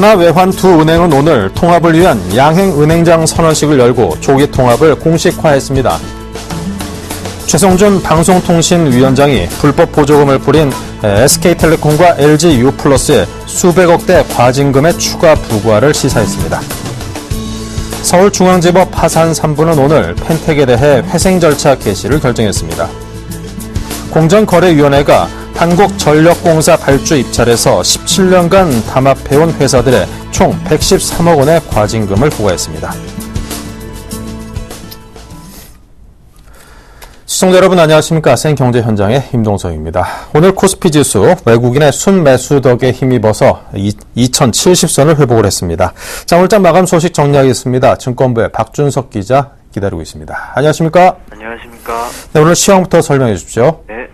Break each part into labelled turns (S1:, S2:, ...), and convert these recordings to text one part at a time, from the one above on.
S1: 하나, 외환 두 은행은 오늘 통합을 위한 양행은행장 선언식을 열고 조기 통합을 공식화했습니다. 최성준 방송통신위원장이 불법 보조금을 뿌린 SK텔레콤과 LG유플러스에 수백억대 과징금의 추가 부과를 시사했습니다. 서울중앙지법 파산 3부는 오늘 펜텍에 대해 회생 절차 개시를 결정했습니다. 공정거래위원회가 한국전력공사 발주 입찰에서 17년간 담합해온 회사들의 총 113억 원의 과징금을 부과했습니다. 시청자 여러분 안녕하십니까. 생경제 현장의 임동석입니다. 오늘 코스피 지수 외국인의 순매수 덕에 힘입어서 2070선을 회복을 했습니다. 자, 오늘장 마감 소식 정리하겠습니다. 증권부의 박준석 기자 기다리고 있습니다. 안녕하십니까.
S2: 안녕하십니까.
S1: 네, 오늘 시황부터 설명해 주십시오.
S2: 네.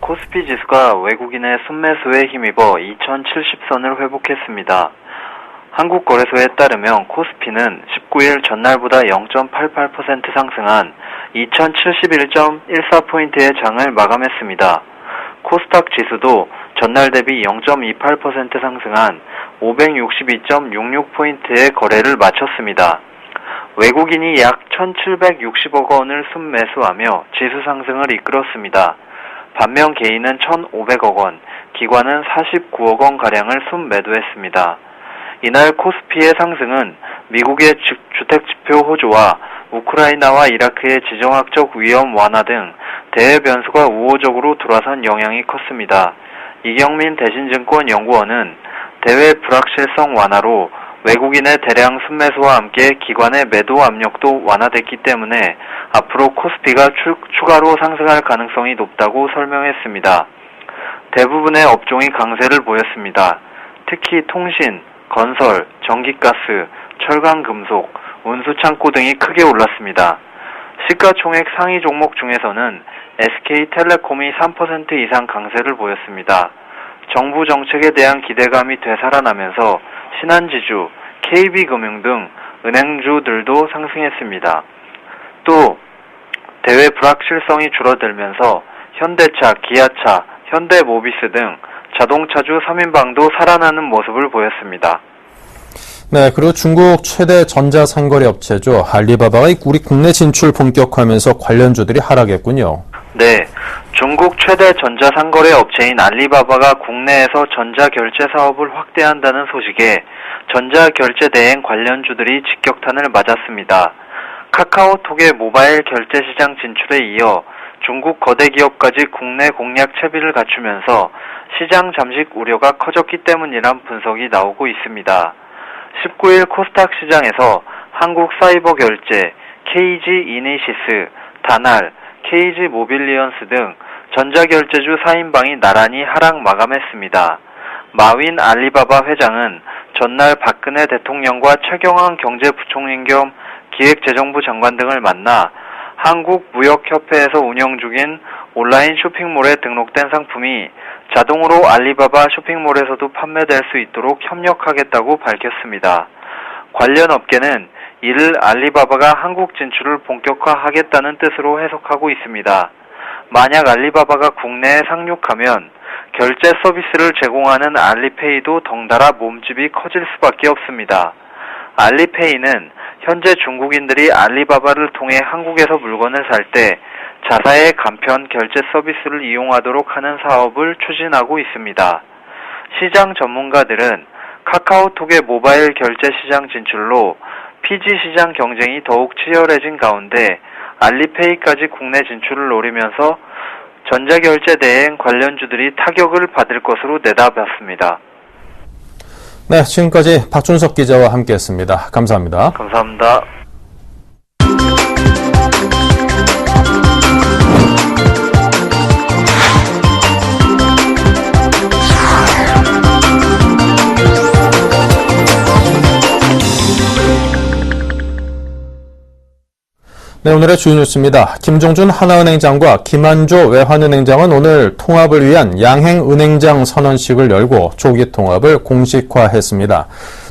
S2: 코스피 지수가 외국인의 순매수에 힘입어 2070선을 회복했습니다. 한국거래소에 따르면 코스피는 19일 전날보다 0.88% 상승한 2071.14포인트의 장을 마감했습니다. 코스닥 지수도 전날 대비 0.28% 상승한 562.66포인트의 거래를 마쳤습니다. 외국인이 약 1,760억 원을 순매수하며 지수 상승을 이끌었습니다. 반면 개인은 1,500억 원, 기관은 49억 원가량을 순매도했습니다. 이날 코스피의 상승은 미국의 주택지표 호조와 우크라이나와 이라크의 지정학적 위험 완화 등 대외 변수가 우호적으로 돌아선 영향이 컸습니다. 이경민 대신증권연구원은 대외 불확실성 완화로 외국인의 대량 순매수와 함께 기관의 매도 압력도 완화됐기 때문에 앞으로 코스피가 추가로 상승할 가능성이 높다고 설명했습니다. 대부분의 업종이 강세를 보였습니다. 특히 통신, 건설, 전기가스, 철강금속, 운수창고 등이 크게 올랐습니다. 시가총액 상위 종목 중에서는 SK텔레콤이 3% 이상 강세를 보였습니다. 정부 정책에 대한 기대감이 되살아나면서 신한지주, KB금융 등 은행주들도 상승했습니다. 또 대외 불확실성이 줄어들면서 현대차, 기아차, 현대모비스 등 자동차주 3인방도 살아나는 모습을 보였습니다.
S1: 네, 그리고 중국 최대 전자상거래 업체죠. 알리바바가 우리 국내 진출 본격화하면서 관련주들이 하락했군요.
S2: 네, 중국 최대 전자상거래 업체인 알리바바가 국내에서 전자결제 사업을 확대한다는 소식에 전자결제 대행 관련주들이 직격탄을 맞았습니다. 카카오톡의 모바일 결제 시장 진출에 이어 중국 거대 기업까지 국내 공략 채비를 갖추면서 시장 잠식 우려가 커졌기 때문이란 분석이 나오고 있습니다. 19일 코스닥 시장에서 한국사이버결제, KG이니시스, 다날, KG모빌리언스 등 전자결제주 4인방이 나란히 하락 마감했습니다. 마윈 알리바바 회장은 전날 박근혜 대통령과 최경환 경제부총리 겸 기획재정부 장관 등을 만나 한국무역협회에서 운영 중인 온라인 쇼핑몰에 등록된 상품이 자동으로 알리바바 쇼핑몰에서도 판매될 수 있도록 협력하겠다고 밝혔습니다. 관련 업계는 이를 알리바바가 한국 진출을 본격화하겠다는 뜻으로 해석하고 있습니다. 만약 알리바바가 국내에 상륙하면 결제 서비스를 제공하는 알리페이도 덩달아 몸집이 커질 수밖에 없습니다. 알리페이는 현재 중국인들이 알리바바를 통해 한국에서 물건을 살 때 자사의 간편 결제 서비스를 이용하도록 하는 사업을 추진하고 있습니다. 시장 전문가들은 카카오톡의 모바일 결제 시장 진출로 PG 시장 경쟁이 더욱 치열해진 가운데 알리페이까지 국내 진출을 노리면서 전자결제 대행 관련주들이 타격을 받을 것으로 내다봤습니다.
S1: 네, 지금까지 박준석 기자와 함께했습니다. 감사합니다.
S2: 감사합니다.
S1: 네, 오늘의 주요 뉴스입니다. 김종준 하나은행장과 김한조 외환은행장은 오늘 통합을 위한 양행은행장 선언식을 열고 조기 통합을 공식화했습니다.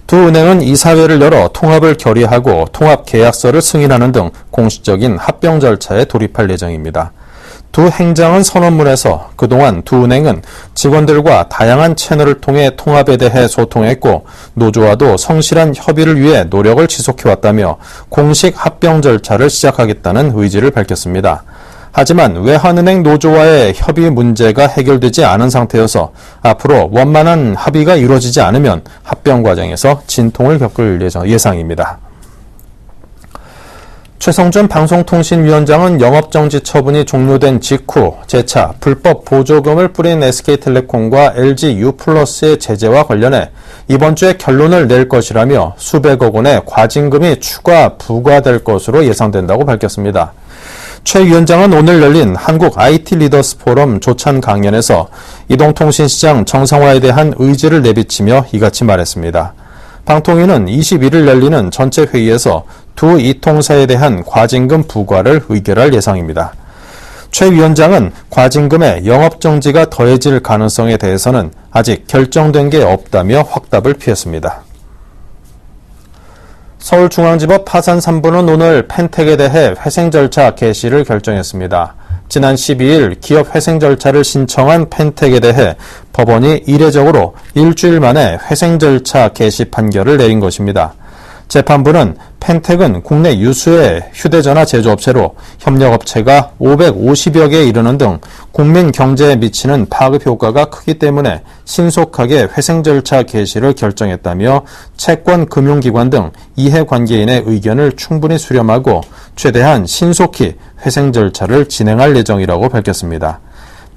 S1: 두 은행은 이사회를 열어 통합을 결의하고 통합 계약서를 승인하는 등 공식적인 합병 절차에 돌입할 예정입니다. 두 행장은 선언문에서 그동안 두 은행은 직원들과 다양한 채널을 통해 통합에 대해 소통했고 노조와도 성실한 협의를 위해 노력을 지속해왔다며 공식 합병 절차를 시작하겠다는 의지를 밝혔습니다. 하지만 외환은행 노조와의 협의 문제가 해결되지 않은 상태여서 앞으로 원만한 합의가 이루어지지 않으면 합병 과정에서 진통을 겪을 예상입니다. 최성준 방송통신위원장은 영업정지 처분이 종료된 직후 재차 불법 보조금을 뿌린 SK텔레콤과 LG-U+의 제재와 관련해 이번 주에 결론을 낼 것이라며 수백억 원의 과징금이 추가 부과될 것으로 예상된다고 밝혔습니다. 최 위원장은 오늘 열린 한국 IT 리더스 포럼 조찬 강연에서 이동통신시장 정상화에 대한 의지를 내비치며 이같이 말했습니다. 방통위는 21일 열리는 전체 회의에서 두 이통사에 대한 과징금 부과를 의결할 예상입니다. 최 위원장은 과징금의 영업정지가 더해질 가능성에 대해서는 아직 결정된 게 없다며 확답을 피했습니다. 서울중앙지법 파산 3부는 오늘 펜텍에 대해 회생 절차 개시를 결정했습니다. 지난 12일 기업 회생 절차를 신청한 펜텍에 대해 법원이 이례적으로 일주일 만에 회생 절차 개시 판결을 내린 것입니다. 재판부는 펜텍은 국내 유수의 휴대전화 제조업체로 협력업체가 550여 개에 이르는 등 국민 경제에 미치는 파급 효과가 크기 때문에 신속하게 회생 절차 개시를 결정했다며 채권 금융기관 등 이해관계인의 의견을 충분히 수렴하고 최대한 신속히 회생 절차를 진행할 예정이라고 밝혔습니다.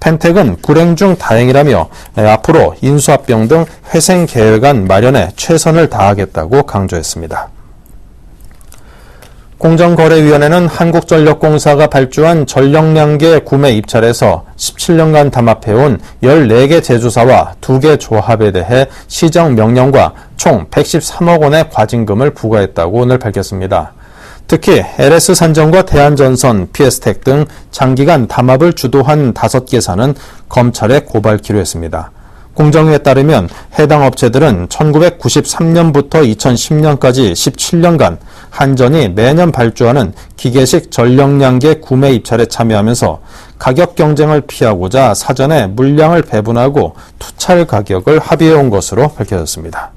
S1: 펜텍은 불행 중 다행이라며 앞으로 인수합병 등 회생 계획안 마련에 최선을 다하겠다고 강조했습니다. 공정거래위원회는 한국전력공사가 발주한 전력량계 구매 입찰에서 17년간 담합해온 14개 제조사와 2개 조합에 대해 시정 명령과 총 113억 원의 과징금을 부과했다고 오늘 밝혔습니다. 특히 LS산전과 대한전선, PS텍 등 장기간 담합을 주도한 5개사는 검찰에 고발키로 했습니다. 공정위에 따르면 해당 업체들은 1993년부터 2010년까지 17년간 한전이 매년 발주하는 기계식 전력량계 구매 입찰에 참여하면서 가격 경쟁을 피하고자 사전에 물량을 배분하고 투찰 가격을 합의해온 것으로 밝혀졌습니다.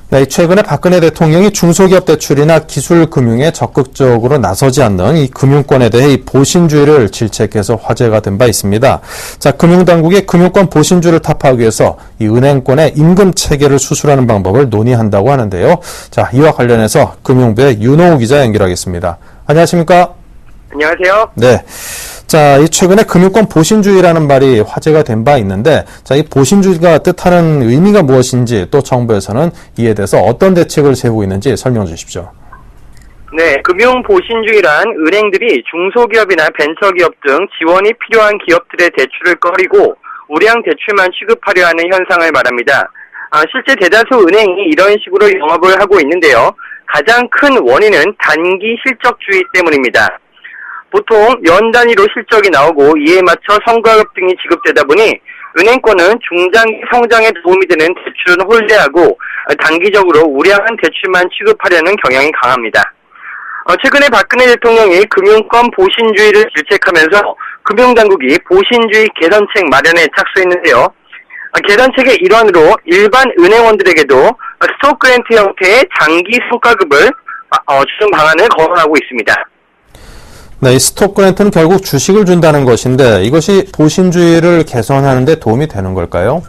S1: 네, 최근에 박근혜 대통령이 중소기업 대출이나 기술금융에 적극적으로 나서지 않는 이 금융권에 대해 이 보신주의를 질책해서 화제가 된 바 있습니다. 자, 금융당국이 금융권 보신주의를 타파하기 위해서 이 은행권의 임금 체계를 수술하는 방법을 논의한다고 하는데요. 자, 이와 관련해서 금융부의 윤호우 기자 연결하겠습니다. 안녕하십니까?
S3: 안녕하세요.
S1: 네. 자, 이 최근에 금융권 보신주의라는 말이 화제가 된 바 있는데, 자, 이 보신주의가 뜻하는 의미가 무엇인지 또 정부에서는 이에 대해서 어떤 대책을 세우고 있는지 설명 주십시오.
S3: 네, 금융 보신주의란 은행들이 중소기업이나 벤처기업 등 지원이 필요한 기업들의 대출을 꺼리고 우량 대출만 취급하려 하는 현상을 말합니다. 실제 대다수 은행이 이런 식으로 영업을 하고 있는데요. 가장 큰 원인은 단기 실적주의 때문입니다. 보통 연 단위로 실적이 나오고 이에 맞춰 성과급 등이 지급되다 보니 은행권은 중장기 성장에 도움이 되는 대출은 홀대하고 단기적으로 우량한 대출만 취급하려는 경향이 강합니다. 최근에 박근혜 대통령이 금융권 보신주의를 질책하면서 금융당국이 보신주의 개선책 마련에 착수했는데요. 개선책의 일환으로 일반 은행원들에게도 스톡 그랜트 형태의 장기 성과급을 주는 방안을 거론하고 있습니다.
S1: 네, 이 스톡 그랜트는 결국 주식을 준다는 것인데 이것이 보신주의를 개선하는 데 도움이 되는 걸까요?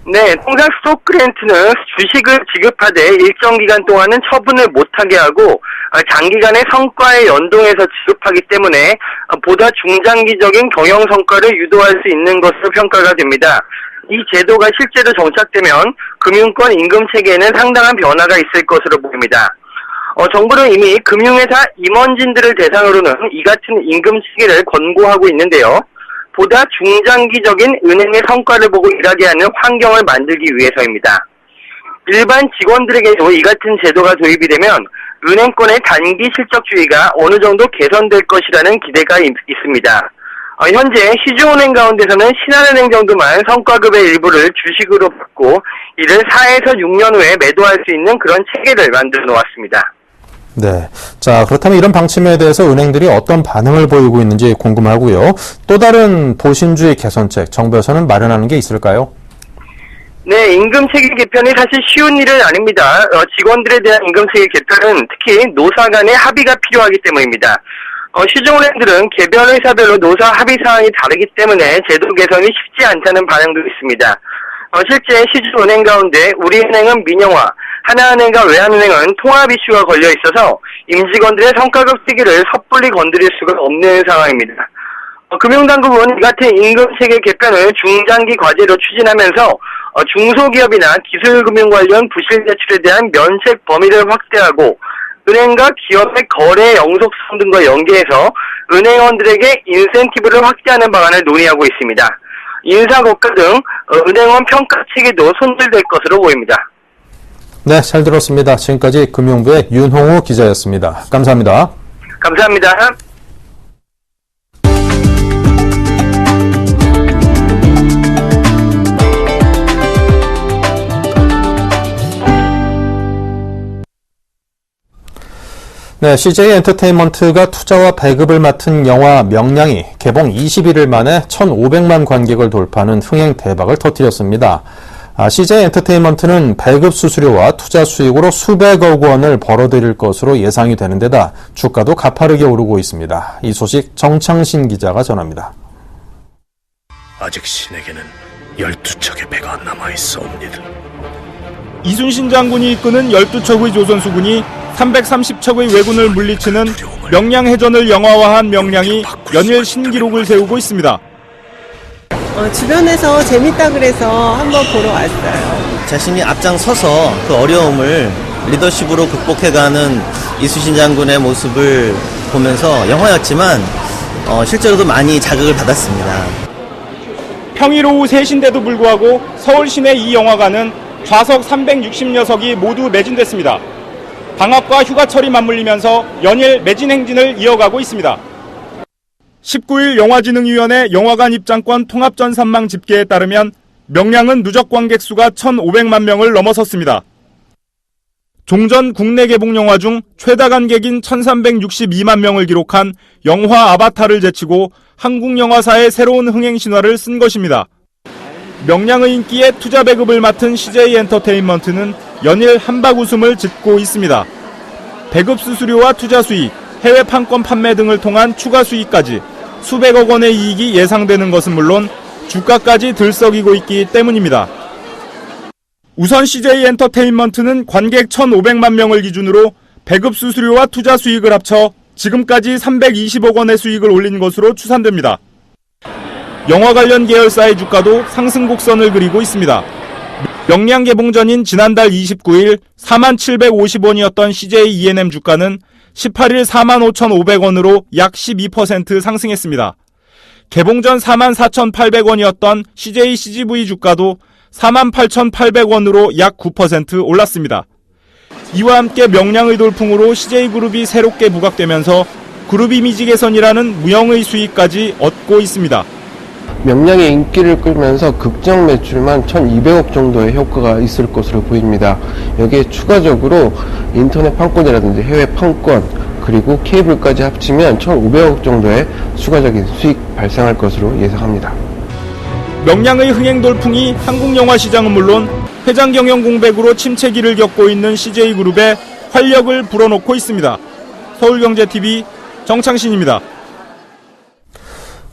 S3: 네, 통상 스톡 그랜트는 주식을 지급하되 일정 기간 동안은 처분을 못하게 하고 장기간의 성과에 연동해서 지급하기 때문에 보다 중장기적인 경영 성과를 유도할 수 있는 것으로 평가가 됩니다. 이 제도가 실제로 정착되면 금융권 임금 체계에는 상당한 변화가 있을 것으로 보입니다. 정부는 이미 금융회사 임원진들을 대상으로는 이 같은 임금 체계를 권고하고 있는데요. 보다 중장기적인 은행의 성과를 보고 일하게 하는 환경을 만들기 위해서입니다. 일반 직원들에게도 이 같은 제도가 도입이 되면 은행권의 단기 실적주의가 어느 정도 개선될 것이라는 기대가 있습니다. 현재 시중은행 가운데서는 신한은행 정도만 성과급의 일부를 주식으로 받고 이를 4에서 6년 후에 매도할 수 있는 그런 체계를 만들어 놓았습니다.
S1: 네. 자, 그렇다면 이런 방침에 대해서 은행들이 어떤 반응을 보이고 있는지 궁금하고요. 또 다른 보신주의 개선책, 정부에서는 마련하는 게 있을까요?
S3: 네, 임금체계 개편이 사실 쉬운 일은 아닙니다. 직원들에 대한 임금체계 개편은 특히 노사 간의 합의가 필요하기 때문입니다. 시중은행들은 개별 회사별로 노사 합의 사항이 다르기 때문에 제도 개선이 쉽지 않다는 반응도 있습니다. 실제 시중은행 가운데 우리은행은 민영화, 하나은행과 외환은행은 통합 이슈가 걸려 있어서 임직원들의 성과급 시기를 섣불리 건드릴 수가 없는 상황입니다. 금융당국은 이 같은 임금체계 개편을 중장기 과제로 추진하면서 중소기업이나 기술금융 관련 부실 대출에 대한 면책 범위를 확대하고 은행과 기업의 거래 영속성 등과 연계해서 은행원들에게 인센티브를 확대하는 방안을 논의하고 있습니다. 인사고가 등 은행원 평가 체계도 손질될 것으로 보입니다.
S1: 네, 잘 들었습니다. 지금까지 금융부의 윤홍우 기자였습니다. 감사합니다.
S3: 감사합니다.
S1: 네, CJ 엔터테인먼트가 투자와 배급을 맡은 영화 명량이 개봉 21일 만에 1,500만 관객을 돌파하는 흥행 대박을 터뜨렸습니다. CJ 엔터테인먼트는 배급 수수료와 투자 수익으로 수백억 원을 벌어들일 것으로 예상이 되는 데다 주가도 가파르게 오르고 있습니다. 이 소식 정창신 기자가 전합니다.
S4: 아직 신에게는 12척의 배가 남아있사옵니다.
S5: 이순신 장군이 이끄는 12척의 조선수군이 330척의 왜군을 물리치는 명량해전을 영화화한 명량이 연일 신기록을 세우고 있습니다.
S6: 주변에서 재밌다 그래서 한번 보러 왔어요.
S7: 자신이 앞장서서 그 어려움을 리더십으로 극복해가는 이순신 장군의 모습을 보면서 영화였지만 실제로도 많이 자극을 받았습니다.
S5: 평일 오후 3시인데도 불구하고 서울 시내 이 영화관은 좌석 360여 석이 모두 매진됐습니다. 방학과 휴가철이 맞물리면서 연일 매진 행진을 이어가고 있습니다. 19일 영화진흥위원회 영화관 입장권 통합전산망 집계에 따르면 명량은 누적 관객 수가 1,500만 명을 넘어섰습니다. 종전 국내 개봉 영화 중 최다 관객인 1,362만 명을 기록한 영화 아바타를 제치고 한국 영화사의 새로운 흥행 신화를 쓴 것입니다. 명량의 인기에 투자 배급을 맡은 CJ 엔터테인먼트는 연일 한박 웃음을 짓고 있습니다. 배급 수수료와 투자 수익, 해외 판권 판매 등을 통한 추가 수익까지 수백억 원의 이익이 예상되는 것은 물론 주가까지 들썩이고 있기 때문입니다. 우선 CJ 엔터테인먼트는 관객 1,500만 명을 기준으로 배급 수수료와 투자 수익을 합쳐 지금까지 320억 원의 수익을 올린 것으로 추산됩니다. 영화 관련 계열사의 주가도 상승 곡선을 그리고 있습니다. 명량 개봉 전인 지난달 29일 4750원이었던 CJ E&M 주가는 18일 45,500원으로 약 12% 상승했습니다. 개봉 전 44,800원이었던 CJ CGV 주가도 48,800원으로 약 9% 올랐습니다. 이와 함께 명량의 돌풍으로 CJ그룹이 새롭게 부각되면서 그룹 이미지 개선이라는 무형의 수익까지 얻고 있습니다.
S8: 명량의 인기를 끌면서 극장 매출만 1,200억 정도의 효과가 있을 것으로 보입니다. 여기에 추가적으로 인터넷 판권이라든지 해외 판권 그리고 케이블까지 합치면 1,500억 정도의 추가적인 수익 발생할 것으로 예상합니다.
S5: 명량의 흥행 돌풍이 한국 영화 시장은 물론 회장 경영 공백으로 침체기를 겪고 있는 CJ그룹에 활력을 불어넣고 있습니다. 서울경제TV 정창신입니다.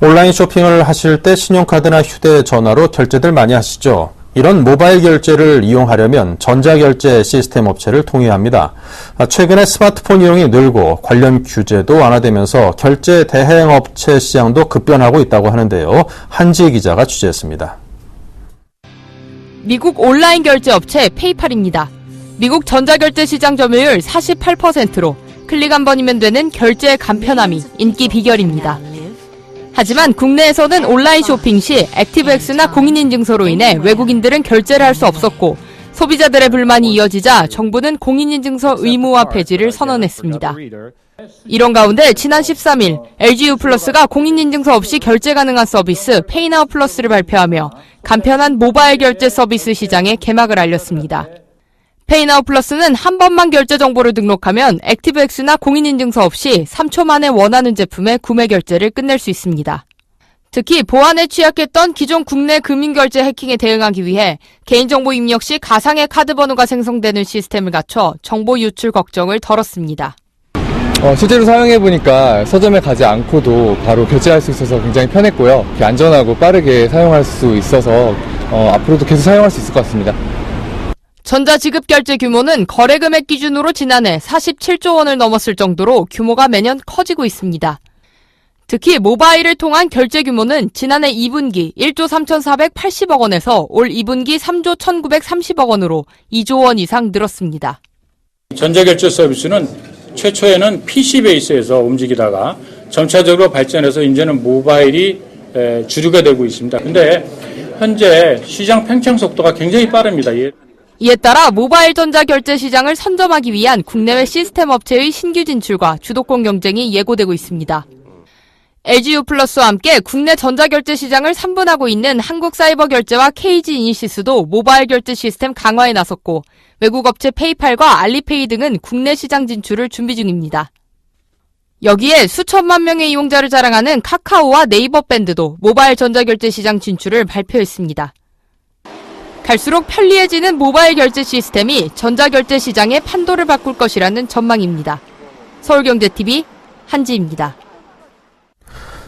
S1: 온라인 쇼핑을 하실 때 신용카드나 휴대전화로 결제들 많이 하시죠? 이런 모바일 결제를 이용하려면 전자결제 시스템 업체를 통해야 합니다. 최근에 스마트폰 이용이 늘고 관련 규제도 완화되면서 결제 대행 업체 시장도 급변하고 있다고 하는데요. 한지 기자가 취재했습니다.
S9: 미국 온라인 결제 업체 페이팔입니다. 미국 전자결제 시장 점유율 48%로 클릭 한 번이면 되는 결제 간편함이 인기 비결입니다. 하지만 국내에서는 온라인 쇼핑 시 액티브엑스나 공인인증서로 인해 외국인들은 결제를 할 수 없었고 소비자들의 불만이 이어지자 정부는 공인인증서 의무화 폐지를 선언했습니다. 이런 가운데 지난 13일 LGU 플러스가 공인인증서 없이 결제 가능한 서비스 페이나우 플러스를 발표하며 간편한 모바일 결제 서비스 시장의 개막을 알렸습니다. 페이나우 플러스는 한 번만 결제 정보를 등록하면 액티브엑스나 공인인증서 없이 3초 만에 원하는 제품의 구매 결제를 끝낼 수 있습니다. 특히 보안에 취약했던 기존 국내 금융결제 해킹에 대응하기 위해 개인정보 입력 시 가상의 카드 번호가 생성되는 시스템을 갖춰 정보 유출 걱정을 덜었습니다.
S10: 실제로 사용해보니까 서점에 가지 않고도 바로 결제할 수 있어서 굉장히 편했고요. 안전하고 빠르게 사용할 수 있어서 앞으로도 계속 사용할 수 있을 것 같습니다.
S9: 전자지급 결제 규모는 거래 금액 기준으로 지난해 47조 원을 넘었을 정도로 규모가 매년 커지고 있습니다. 특히 모바일을 통한 결제 규모는 지난해 2분기 1조 3,480억 원에서 올 2분기 3조 1,930억 원으로 2조 원 이상 늘었습니다.
S11: 전자결제 서비스는 최초에는 PC 베이스에서 움직이다가 점차적으로 발전해서 이제는 모바일이 주류가 되고 있습니다. 그런데 현재 시장 팽창 속도가 굉장히 빠릅니다.
S9: 이에 따라 모바일 전자결제 시장을 선점하기 위한 국내외 시스템 업체의 신규 진출과 주도권 경쟁이 예고되고 있습니다. LGU 플러스와 함께 국내 전자결제 시장을 3분하고 있는 한국사이버결제와 KG 이니시스도 모바일 결제 시스템 강화에 나섰고 외국 업체 페이팔과 알리페이 등은 국내 시장 진출을 준비 중입니다. 여기에 수천만 명의 이용자를 자랑하는 카카오와 네이버 밴드도 모바일 전자결제 시장 진출을 발표했습니다. 갈수록 편리해지는 모바일 결제 시스템이 전자결제 시장의 판도를 바꿀 것이라는 전망입니다. 서울경제TV 한지입니다.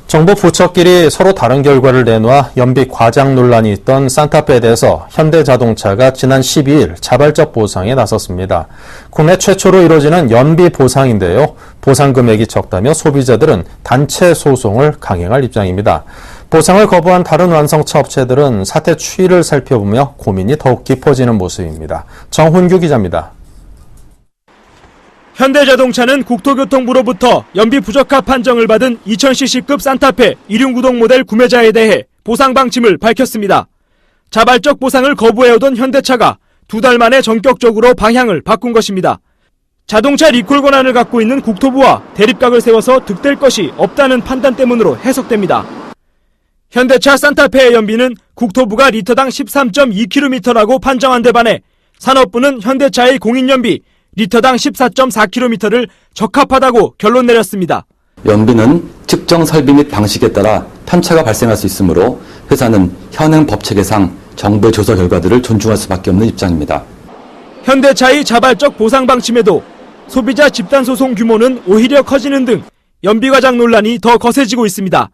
S1: 정부 부처끼리 서로 다른 결과를 내놓아 연비 과장 논란이 있던 산타페에 대해서 현대자동차가 지난 12일 자발적 보상에 나섰습니다. 국내 최초로 이루어지는 연비 보상인데요. 보상 금액이 적다며 소비자들은 단체 소송을 강행할 입장입니다. 보상을 거부한 다른 완성차 업체들은 사태 추이를 살펴보며 고민이 더욱 깊어지는 모습입니다. 정훈규 기자입니다.
S12: 현대자동차는 국토교통부로부터 연비 부적합 판정을 받은 2000cc급 산타페 2륜구동 모델 구매자에 대해 보상 방침을 밝혔습니다. 자발적 보상을 거부해오던 현대차가 2달 만에 전격적으로 방향을 바꾼 것입니다. 자동차 리콜 권한을 갖고 있는 국토부와 대립각을 세워서 득될 것이 없다는 판단 때문으로 해석됩니다. 현대차 산타페의 연비는 국토부가 리터당 13.2km라고 판정한 데 반해 산업부는 현대차의 공인연비 리터당 14.4km를 적합하다고 결론 내렸습니다.
S13: 연비는 측정 설비 및 방식에 따라 편차가 발생할 수 있으므로 회사는 현행 법체계상 정부의 조사 결과들을 존중할 수밖에 없는 입장입니다.
S12: 현대차의 자발적 보상 방침에도 소비자 집단소송 규모는 오히려 커지는 등 연비과장 논란이 더 거세지고 있습니다.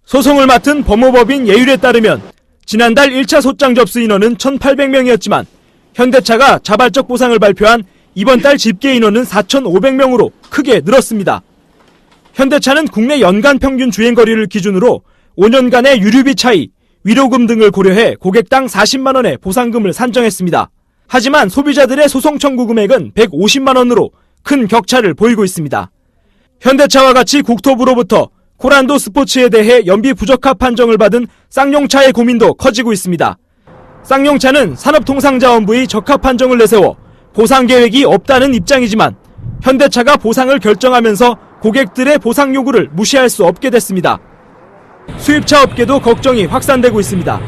S12: 소송을 맡은 법무법인 예율에 따르면 지난달 1차 소장 접수 인원은 1,800명이었지만 현대차가 자발적 보상을 발표한 이번 달 집계 인원은 4,500명으로 크게 늘었습니다. 현대차는 국내 연간 평균 주행거리를 기준으로 5년간의 유류비 차이, 위로금 등을 고려해 고객당 40만 원의 보상금을 산정했습니다. 하지만 소비자들의 소송 청구 금액은 150만 원으로 큰 격차를 보이고 있습니다. 현대차와 같이 국토부로부터 코란도 스포츠에 대해 연비 부적합 판정을 받은 쌍용차의 고민도 커지고 있습니다. 쌍용차는 산업통상자원부의 적합 판정을 내세워 보상 계획이 없다는 입장이지만 현대차가 보상을 결정하면서 고객들의 보상 요구를 무시할 수 없게 됐습니다. 수입차 업계도 걱정이 확산되고 있습니다.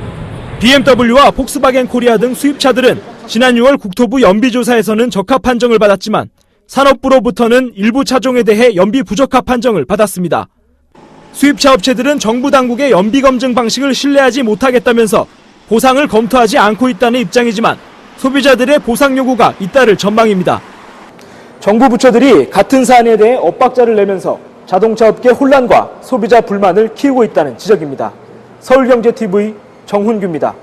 S12: BMW와 폭스바겐 코리아 등 수입차들은 지난 6월 국토부 연비조사에서는 적합 판정을 받았지만 산업부로부터는 일부 차종에 대해 연비 부적합 판정을 받았습니다. 수입차 업체들은 정부 당국의 연비 검증 방식을 신뢰하지 못하겠다면서 보상을 검토하지 않고 있다는 입장이지만 소비자들의 보상 요구가 잇따를 전망입니다. 정부 부처들이 같은 사안에 대해 엇박자를 내면서 자동차 업계 혼란과 소비자 불만을 키우고 있다는 지적입니다. 서울경제TV 정훈규입니다.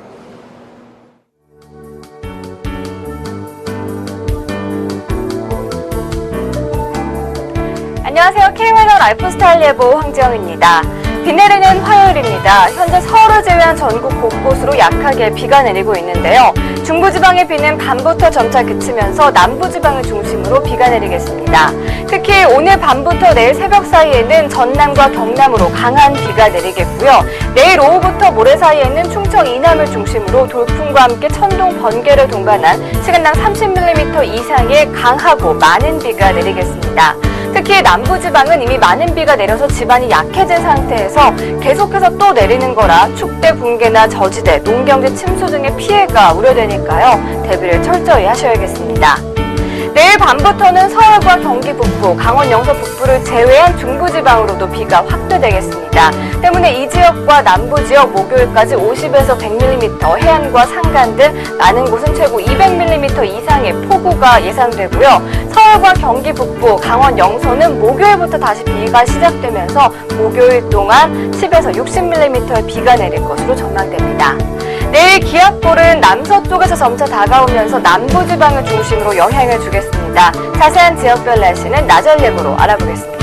S14: 안녕하세요. K-웰더 라이프스타일 예보 황지영입니다. 비 내리는 화요일입니다. 현재 서울을 제외한 전국 곳곳으로 약하게 비가 내리고 있는데요. 중부지방의 비는 밤부터 점차 그치면서 남부지방을 중심으로 비가 내리겠습니다. 특히 오늘 밤부터 내일 새벽 사이에는 전남과 경남으로 강한 비가 내리겠고요. 내일 오후부터 모레 사이에는 충청 이남을 중심으로 돌풍과 함께 천둥, 번개를 동반한 시간당 30mm 이상의 강하고 많은 비가 내리겠습니다. 특히 특히 남부지방은 이미 많은 비가 내려서 지반이 약해진 상태에서 계속해서 또 내리는 거라 축대 붕괴나 저지대, 농경지 침수 등의 피해가 우려되니까요. 대비를 철저히 하셔야겠습니다. 내일 밤부터는 서울과 경기 북부, 강원 영서 북부를 제외한 중부지방으로도 비가 확대되겠습니다. 때문에 이 지역과 남부지역 목요일까지 50에서 100mm, 해안과 산간 등 많은 곳은 최고 200mm 이상의 폭우가 예상되고요. 서울과 경기 북부, 강원 영서는 목요일부터 다시 비가 시작되면서 목요일 동안 10에서 60mm의 비가 내릴 것으로 전망됩니다. 내일 기압골은 남서쪽에서 점차 다가오면서 남부지방을 중심으로 영향을 주겠습니다. 자세한 지역별 날씨는 낮을 예보로 알아보겠습니다.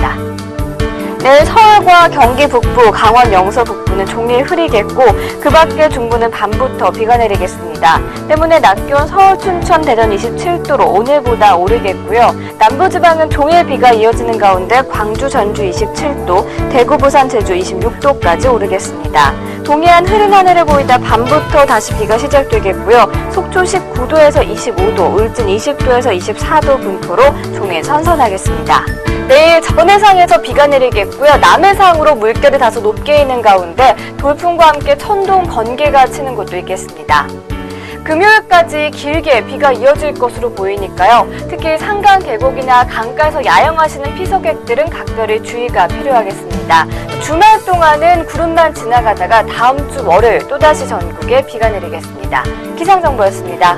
S14: 내일 서울과 경기 북부, 강원 영서 북부는 종일 흐리겠고 그 밖에 중부는 밤부터 비가 내리겠습니다. 때문에 낮 기온 서울, 춘천, 대전 27도로 오늘보다 오르겠고요. 남부지방은 종일 비가 이어지는 가운데 광주, 전주 27도, 대구, 부산, 제주 26도까지 오르겠습니다. 동해안 흐린 하늘을 보이다 밤부터 다시 비가 시작되겠고요. 속초 19도에서 25도, 울진 20도에서 24도 분포로 종일 선선하겠습니다. 내일 전해상에서 비가 내리겠고요. 남해상으로 물결이 다소 높게 있는 가운데 돌풍과 함께 천둥, 번개가 치는 곳도 있겠습니다. 금요일까지 길게 비가 이어질 것으로 보이니까요. 특히 산간 계곡이나 강가에서 야영하시는 피서객들은 각별히 주의가 필요하겠습니다. 주말 동안은 구름만 지나가다가 다음 주 월요일 또다시 전국에 비가 내리겠습니다. 기상정보였습니다.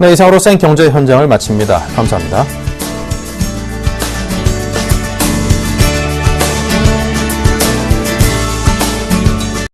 S1: 네, 이상으로 생경제 현장을 마칩니다. 감사합니다.